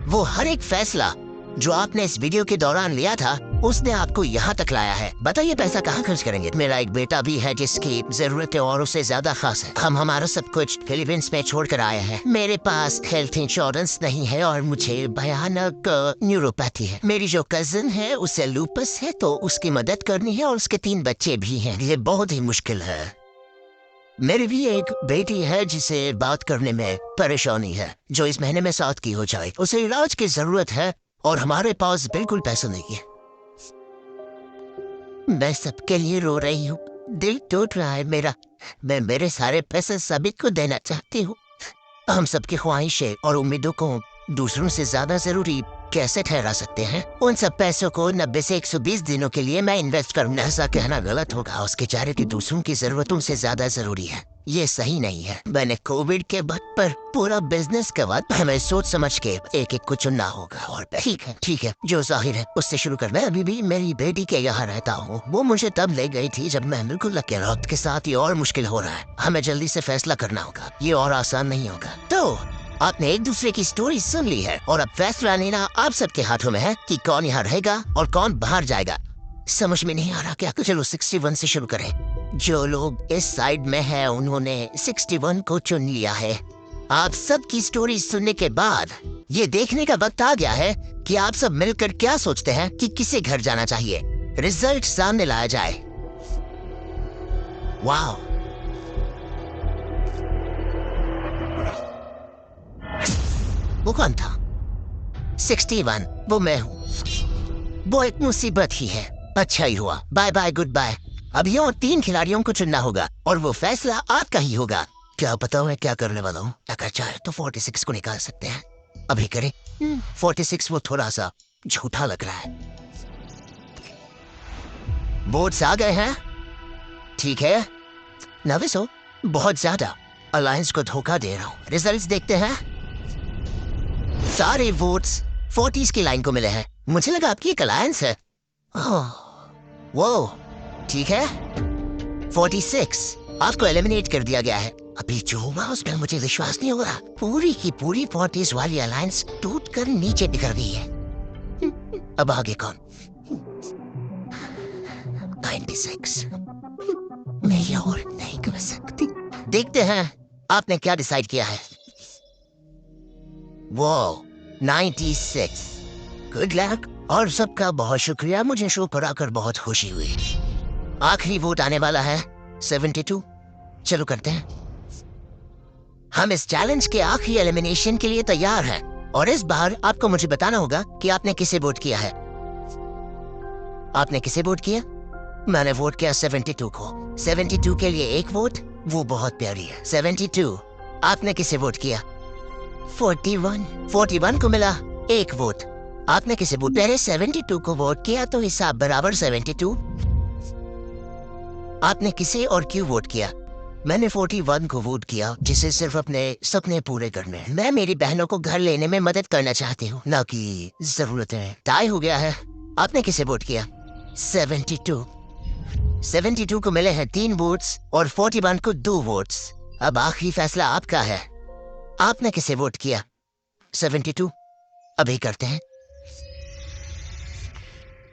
वो हर एक फैसला जो आपने इस वीडियो के दौरान लिया था, उसने आपको यहाँ तक लाया है। बताइए पैसा कहाँ खर्च करेंगे? मेरा एक बेटा भी है जिसकी जरूरतें और उससे ज्यादा खास है। हम हमारा सब कुछ फिलीपींस में छोड़कर आए हैं। मेरे पास हेल्थ इंश्योरेंस नहीं है और मुझे भयानक न्यूरोपैथी है। मेरी जो कजिन है उसे लूपस है, तो उसकी मदद करनी है, और उसके 3 बच्चे भी हैं। ये बहुत ही मुश्किल है। मेरी भी एक बेटी है जिसे बात करने में परेशानी है, जो इस महीने में 7 की हो जाए। उसे इलाज की जरूरत है और हमारे पास बिल्कुल पैसा नहीं है। मैं सबके लिए रो रही हूँ, दिल टूट रहा है मेरा। मैं मेरे सारे पैसे सभी को देना चाहती हूँ। हम सबकी ख्वाहिशें और उम्मीदों को दूसरों से ज्यादा जरूरी कैसे ठहरा सकते हैं? उन सब पैसों को 90 से 120 दिनों के लिए मैं इन्वेस्ट करूँ, ऐसा कहना गलत होगा। उसके चैरिटी दूसरों की जरूरतों से ज्यादा जरूरी है। ये सही नहीं है। मैंने कोविड के वक्त पर पूरा बिजनेस के बाद हमें सोच समझ के एक को चुनना होगा। और ठीक है, जो जाहिर है उससे शुरू कर। मैं अभी भी मेरी बेटी के यहाँ रहता हूँ। वो मुझे तब ले गई थी जब मैं बिल्कुल अकेला। वक्त के साथ ये और मुश्किल हो रहा है। हमें जल्दी से फैसला करना होगा, ये और आसान नहीं होगा। तो आपने एक दूसरे की स्टोरी सुन ली है और अब फैसला लेना आप सबके हाथों में है कि कौन यहाँ रहेगा और कौन बाहर जाएगा। समझ में नहीं आ रहा क्या? चलो 61 से शुरू करें। जो लोग इस साइड में हैं उन्होंने 61 को चुन लिया है। आप सब की स्टोरी सुनने के बाद ये देखने का वक्त आ गया है कि आप सब मिलकर क्या सोचते हैं कि किसे घर जाना चाहिए। रिजल्ट सामने लाया जाए। वाह, वो कौन था? 61, वो मैं हूँ। वो एक मुसीबत ही है। अच्छा ही हुआ। Bye bye, goodbye. अभी और 3 खिलाड़ियों को चुनना होगा और वो फैसला आपका ही होगा। क्या पता मैं क्या करने वाला हूँ? अगर चाहे तो 46 को निकाल सकते हैं। अभी करें। 46 वो थोड़ा सा झूठा लग रहा है। वोट्स आ गए हैं। ठीक है, नर्वस हो? बहुत ज्यादा। अलायंस को धोखा दे रहा हूँ। रिजल्ट्स देखते हैं। सारे वोट्स 40s की लाइन को मिले हैं। मुझे लगा आपकी एक अलायंस है। वो ठीक है। 46 आपको एलिमिनेट कर दिया गया है। अभी जो हुआ उसमें मुझे विश्वास नहीं हो रहा। पूरी की पूरी 40s वाली अलायंस टूटकर नीचे बिखर गई है। अब आगे कौन? 96। मैं ये और नहीं कर सकती। देखते हैं आपने क्या डिसाइड किया है। वो 96। गुड लक और सबका बहुत शुक्रिया। मुझे शो पर आकर बहुत खुशी हुई। आखिरी वोट आने वाला है 72। चलो करते हैं। हम इस चैलेंज के आखिरी एलिमिनेशन के लिए तैयार हैं और इस बार आपको मुझे बताना होगा कि आपने किसे वोट किया है। आपने किसे वोट किया? मैंने वोट किया 72 को। 72 के लिए 1 वोट, वो बहुत प्यारी है। 72। आपने किसे वोट किया? 41 को मिला 1 वोट। आपने किसे वोट? पहले 72 को वोट किया तो हिसाब बराबर 72। आपने किसे और क्यों वोट किया? मैंने 41 को वोट किया, जिसे सिर्फ अपने सपने पूरे करने हैं। मैं मेरी बहनों को घर लेने में मदद करना चाहती हूँ, ना कि जरूरतें। टाई हो गया है। आपने किसे वोट किया? 72 को मिले हैं 3 वोट्स और 41 को 2 वोट्स। अब आखिरी फैसला आपका है। आपने किसे वोट किया? 72। अभी करते हैं।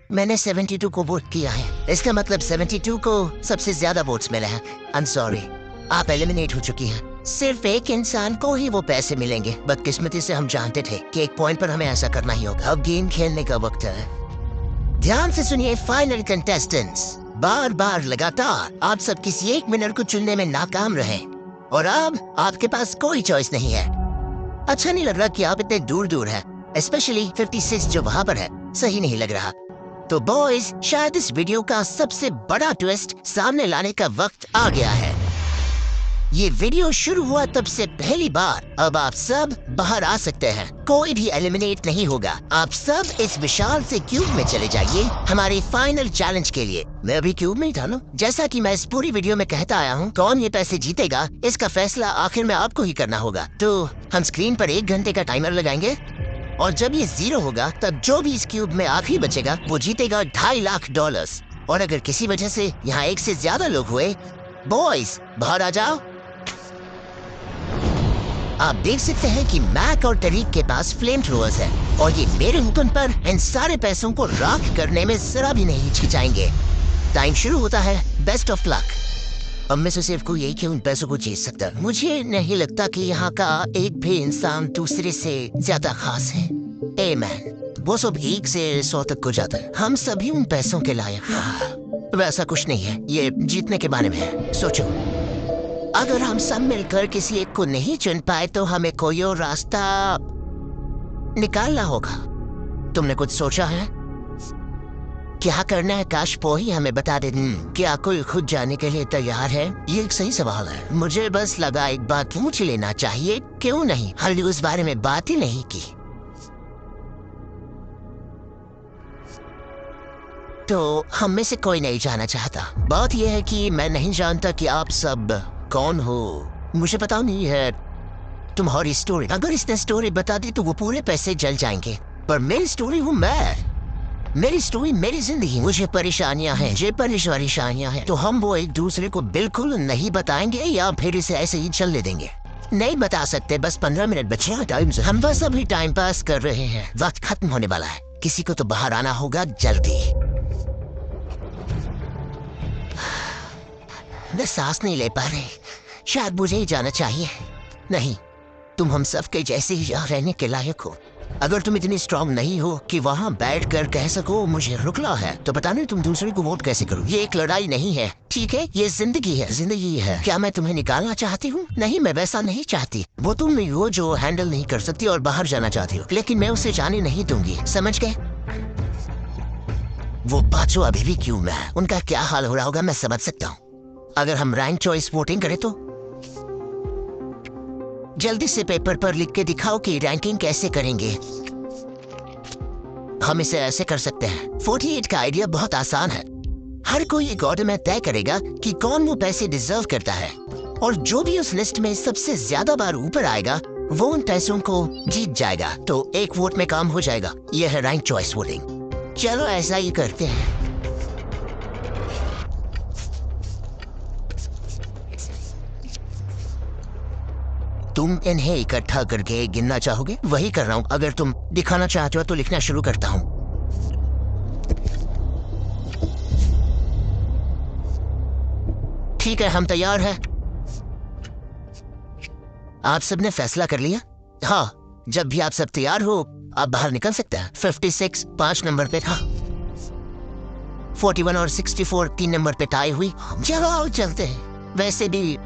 मैंने 72 को वोट किया है, इसका मतलब 72 को सबसे ज्यादा वोट्स मिले हैं। आई एम सॉरी, आप एलिमिनेट हो चुकी हैं। सिर्फ एक इंसान को ही वो पैसे मिलेंगे। बदकिस्मती से हम जानते थे कि एक पॉइंट पर हमें ऐसा करना ही होगा। अब गेम खेलने का वक्त है। ध्यान से सुनिए फाइनल कंटेस्टेंट्स, बार बार लगातार आप सब किसी एक विनर को चुनने में नाकाम रहे और अब आपके पास कोई चॉइस नहीं है। अच्छा नहीं लग रहा कि आप इतने दूर दूर हैं, स्पेशली 56 जो वहाँ पर है, सही नहीं लग रहा। तो बॉयज, शायद इस वीडियो का सबसे बड़ा ट्विस्ट सामने लाने का वक्त आ गया है। ये वीडियो शुरू हुआ तब से पहली बार। अब आप सब बाहर आ सकते हैं, कोई भी एलिमिनेट नहीं होगा। आप सब इस विशाल से क्यूब में चले जाइए हमारे फाइनल चैलेंज के लिए। मैं अभी क्यूब में ही था ना। जैसा कि मैं इस पूरी वीडियो में कहता आया हूँ, कौन ये पैसे जीतेगा इसका फैसला आखिर में आपको ही करना होगा। तो हम स्क्रीन पर 1 घंटे का टाइमर लगाएंगे और जब ये 0 होगा तब जो भी इस क्यूब में आखिरी बचेगा वो जीतेगा $2.5 लाख। और अगर किसी वजह से यहाँ 1 से ज्यादा लोग हुए, बॉयज बाहर आ जाओ। आप देख सकते हैं कि मैक और तरीक के पास फ्लेम थ्रोअर्स है और ये मेरे हुक्म पर इन सारे पैसों को राख करने में जरा भी नहीं हिचकिचाएंगे। टाइम शुरू होता है। Best of luck. अब में से सिर्फ कोई एक ही उन पैसों को जीत सकता। मुझे नहीं लगता कि यहाँ का एक भी इंसान दूसरे से ज्यादा खास है। ए मैन, वो सब 1 से 100 तक को जाता है। हम सभी उन पैसों के लायक। वैसा कुछ नहीं है, ये जीतने के बारे में है। सोचो, अगर हम सब मिलकर किसी एक को नहीं चुन पाए तो हमें कोई और रास्ता निकालना होगा। तुमने कुछ सोचा है? क्या करना है? काश वो ही हमें बता दे। क्या कोई खुद जाने के लिए तैयार है? ये एक सही सवाल है। मुझे बस लगा एक बात पूछ लेना चाहिए। क्यों नहीं? हल्दी उस बारे में बात ही नहीं की। तो हम में से कोई नहीं जाना चाहता। बात यह है कि मैं नहीं जानता कि आप सब कौन हो। मुझे पता नहीं है तुम्हारी स्टोरी। अगर इसने स्टोरी बता दी तो वो पूरे पैसे जल जाएंगे। पर मेरी स्टोरी हूँ मैं। मेरी स्टोरी, मेरी जिंदगी। मुझे परेशानियां हैं, मुझे परेशानियां हैं। तो हम वो एक दूसरे को बिल्कुल नहीं बताएंगे या फिर इसे ऐसे ही चलने देंगे? नहीं बता सकते। बस 15 मिनट बचे हैं टाइम से। हम बस अभी टाइम पास कर रहे हैं। वक्त खत्म होने वाला है। किसी को तो बाहर आना होगा जल्दी। मैं सांस नहीं ले पा रही। शायद मुझे ही जाना चाहिए। नहीं, तुम हम सब के जैसे ही यहाँ रहने के लायक हो। अगर तुम इतनी स्ट्रांग नहीं हो कि वहाँ बैठकर कह सको मुझे रुकना है, तो पता नहीं तुम दूसरे को वोट कैसे करो। ये एक लड़ाई नहीं है, ठीक है? ये जिंदगी है, जिंदगी है। क्या मैं तुम्हें निकालना चाहती हूँ? नहीं, मैं वैसा नहीं चाहती। वो तुम नहीं हो जो हैंडल नहीं कर सकती और बाहर जाना चाहती हो, लेकिन मैं उसे जाने नहीं दूंगी। समझ गए? वो पांचों अभी भी क्यों में है? उनका क्या हाल हो रहा होगा मैं समझ सकता हूँ। अगर हम रैंक चॉइस वोटिंग करें तो जल्दी से पेपर पर लिख के दिखाओ कि रैंकिंग कैसे करेंगे। हम इसे ऐसे कर सकते हैं। 48 का आइडिया बहुत आसान है। हर कोई एक ऑर्डर में तय करेगा कि कौन वो पैसे डिजर्व करता है और जो भी उस लिस्ट में सबसे ज्यादा बार ऊपर आएगा वो उन पैसों को जीत जाएगा। तो एक वोट में काम हो जाएगा। यह है रैंक चॉइस वोटिंग। चलो ऐसा ही करते हैं। तुम इन्हें इकट्ठा करके गिनना चाहोगे? वही कर रहा हूं। अगर तुम दिखाना चाहते हो तो लिखना शुरू करता हूं। ठीक है, हम तैयार हैं। आप सबने फैसला कर लिया? हाँ, जब भी आप सब तैयार हो आप बाहर निकल सकते हैं। 56 5 नंबर पे था। 41 और 64 3 नंबर पे टाई हुई। चलो चलते हैं। वैसे भी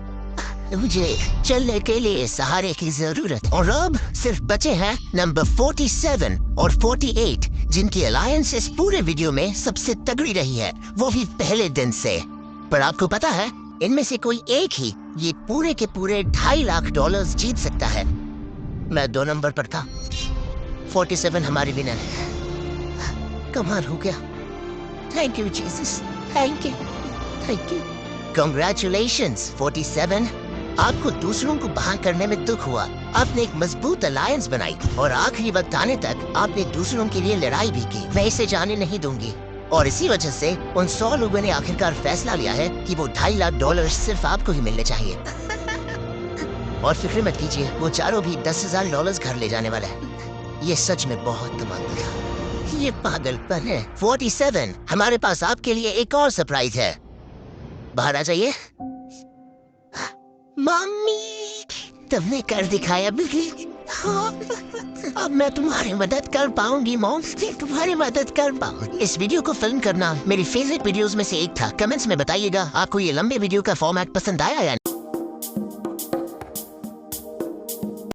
मुझे चलने के लिए सहारे की जरूरत। और अब सिर्फ बचे हैं नंबर 47 और 48, जिनकी अलायंस इस पूरे वीडियो में सबसे तगड़ी रही है, वो भी पहले दिन से। पर आपको पता है, इनमें से कोई एक ही ये पूरे के पूरे $2.5 लाख जीत सकता है। मैं 2 नंबर पर था। 47 हमारी विनर है। कमाल हो गया। Thank you Jesus, thank you. Congratulations 47। आपको दूसरों को बाहर करने में दुख हुआ। आपने एक मजबूत अलायंस बनाई और आखिरी वक्त आने तक आपने दूसरों के लिए लड़ाई भी की। मैं इसे जाने नहीं दूंगी। और इसी वजह से उन 100 लोगों ने आखिरकार फैसला लिया है कि वो $2.5 लाख सिर्फ आपको ही मिलने चाहिए। और फिक्र मत कीजिए, वो चारों भी $10,000 घर ले जाने वाला है। ये सच में बहुत कमाल था। ये पागलपन है। 47, हमारे पास आपके लिए एक और सरप्राइज है। बाहर आ जाइए। मम्मी, तुमने कर दिखाया बिल्कुल। अब मैं तुम्हारी मदद कर पाऊंगी मॉम, तुम्हारी मदद कर पाऊंगी। इस वीडियो को फिल्म करना मेरी फेवरेट वीडियोस में से एक था। कमेंट्स में बताइएगा आपको ये लंबे वीडियो का फॉर्मेट पसंद आया या